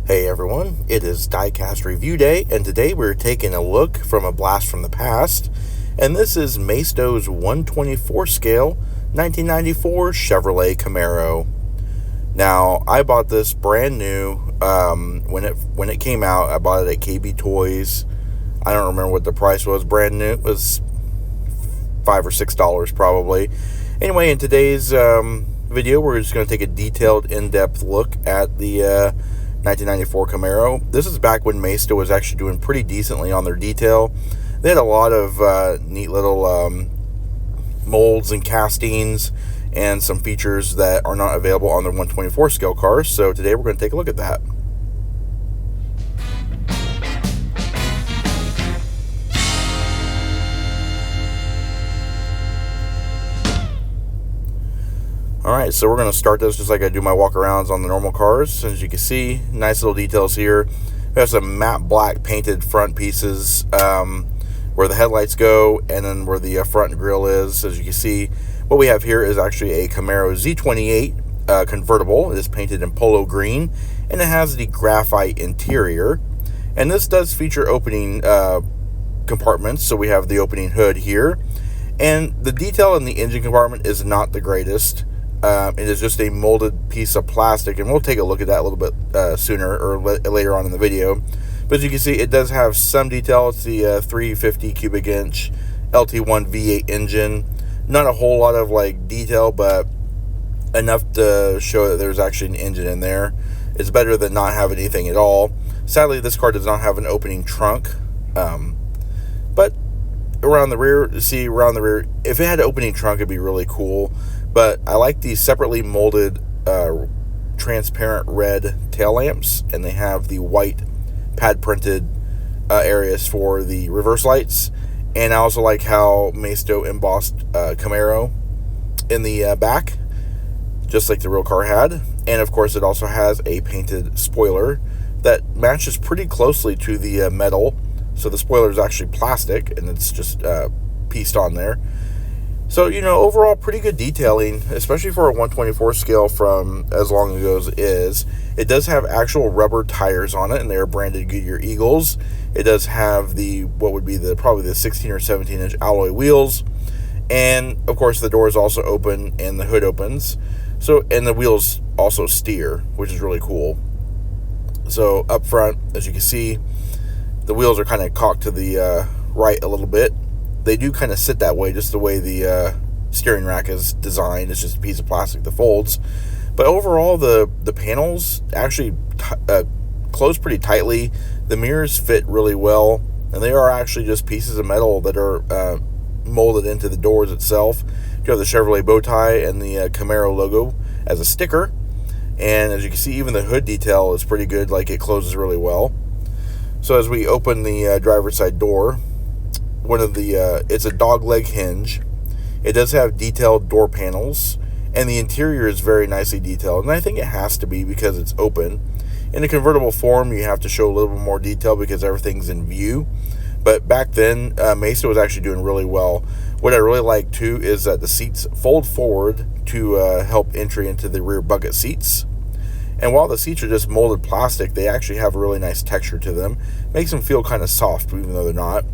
Hey everyone, it is Diecast Review Day, and today we're taking a look from a blast from the past, and this is Maisto's 124 scale 1994 Chevrolet Camaro. Now, I bought this brand new when it came out. I bought it at KB Toys. I don't remember what the price was. Brand new, it was $5 or $6 probably. Anyway, in today's video, we're just going to take a detailed, in-depth look at the 1994 Camaro. This is back when Maisto was actually doing pretty decently on their detail. They had a lot of neat little molds and castings and some features that are not available on their 124 scale cars. So today we're going to take a look at that. Alright, so we're going to start this just like I do my walk-arounds on the normal cars. As you can see, nice little details here. We have some matte black painted front pieces where the headlights go, and then where the front grille is. As you can see, what we have here is actually a Camaro Z28 Convertible. It is painted in Polo Green, and it has the graphite interior. And this does feature opening compartments, so we have the opening hood here. And the detail in the engine compartment is not the greatest. It is just a molded piece of plastic, and we'll take a look at that a little bit sooner or later on in the video. But as you can see, it does have some detail. It's the 350 cubic inch LT1 V8 engine. Not a whole lot of like detail, but enough to show that there's actually an engine in there. It's better than not having anything at all. Sadly, this car does not have an opening trunk, but around the rear, if it had an opening trunk, it'd be really cool. But I like these separately molded transparent red tail lamps, and they have the white pad printed areas for the reverse lights. And I also like how Maisto embossed Camaro in the back, just like the real car had. And of course, it also has a painted spoiler that matches pretty closely to the metal. So the spoiler is actually plastic, and it's just pieced on there. So, you know, overall pretty good detailing, especially for a 124 scale from as long ago as it is. It does have actual rubber tires on it, and they're branded Goodyear Eagles. It does have what would be probably the 16 or 17 inch alloy wheels. And of course the doors also open and the hood opens. So, and the wheels also steer, which is really cool. So up front, as you can see, the wheels are kind of cocked to the right a little bit. They do kind of sit that way, just the way the steering rack is designed. It's just a piece of plastic that folds. But overall, the panels actually close pretty tightly. The mirrors fit really well, and they are actually just pieces of metal that are molded into the doors itself. You have the Chevrolet bow tie and the Camaro logo as a sticker. And as you can see, even the hood detail is pretty good. Like, it closes really well. So as we open the driver's side door, it's a dog leg hinge. It does have detailed door panels, and the interior is very nicely detailed, and I think it has to be because it's open. In a convertible form, you have to show a little bit more detail because everything's in view. But back then, Maisto was actually doing really well. What I really like too is that the seats fold forward to help entry into the rear bucket seats. And while the seats are just molded plastic, they actually have a really nice texture to them. Makes them feel kind of soft, even though they're not.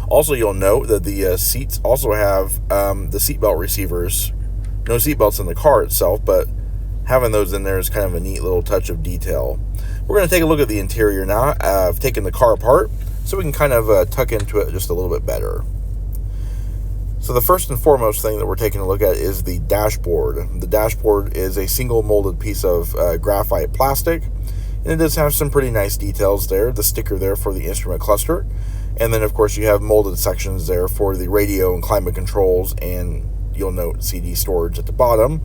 Also, you'll note that the seats also have the seatbelt receivers. No seatbelts in the car itself, but having those in there is kind of a neat little touch of detail. We're going to take a look at the interior now. I've taken the car apart so we can kind of tuck into it just a little bit better. So the first and foremost thing that we're taking a look at is the dashboard. The dashboard is a single molded piece of graphite plastic, and it does have some pretty nice details there. The sticker there for the instrument cluster. And then, of course, you have molded sections there for the radio and climate controls, and you'll note CD storage at the bottom.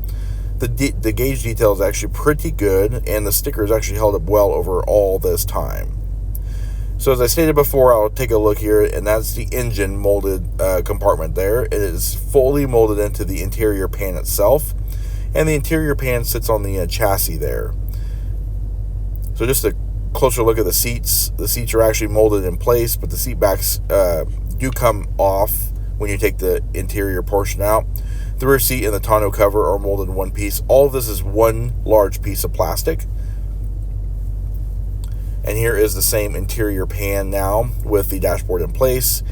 The gauge detail is actually pretty good, and the sticker is actually held up well over all this time. So as I stated before, I'll take a look here, and that's the engine molded compartment there. It is fully molded into the interior pan itself, and the interior pan sits on the chassis there. So just a closer look at the seats. The seats are actually molded in place, but the seat backs do come off when you take the interior portion out. The rear seat and the tonneau cover are molded in one piece. All of this is one large piece of plastic. And here is the same interior pan now with the dashboard in place.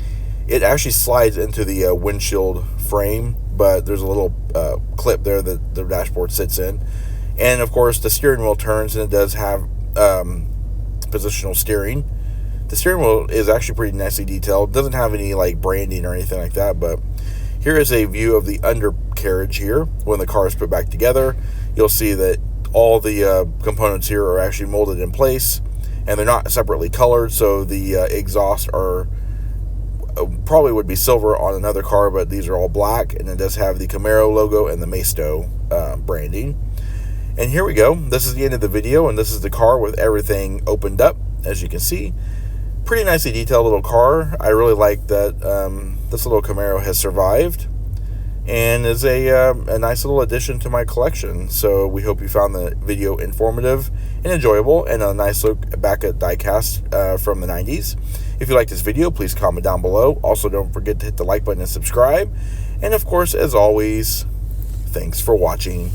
It actually slides into the windshield frame, but there's a little clip there that the dashboard sits in. And of course the steering wheel turns, and it does have positional steering. The steering wheel is actually pretty nicely detailed. It doesn't have any like branding or anything like that, but here is a view of the undercarriage here. When the car is put back together, you'll see that all the components here are actually molded in place, and they're not separately colored, so the exhausts are probably would be silver on another car, but these are all black, and it does have the Camaro logo and the Maisto branding. And here we go. This is the end of the video, and this is the car with everything opened up, as you can see. Pretty nicely detailed little car. I really like that this little Camaro has survived, and is a nice little addition to my collection. So we hope you found the video informative and enjoyable, and a nice look back at Diecast from the 90s. If you like this video, please comment down below. Also, don't forget to hit the like button and subscribe. And of course, as always, thanks for watching.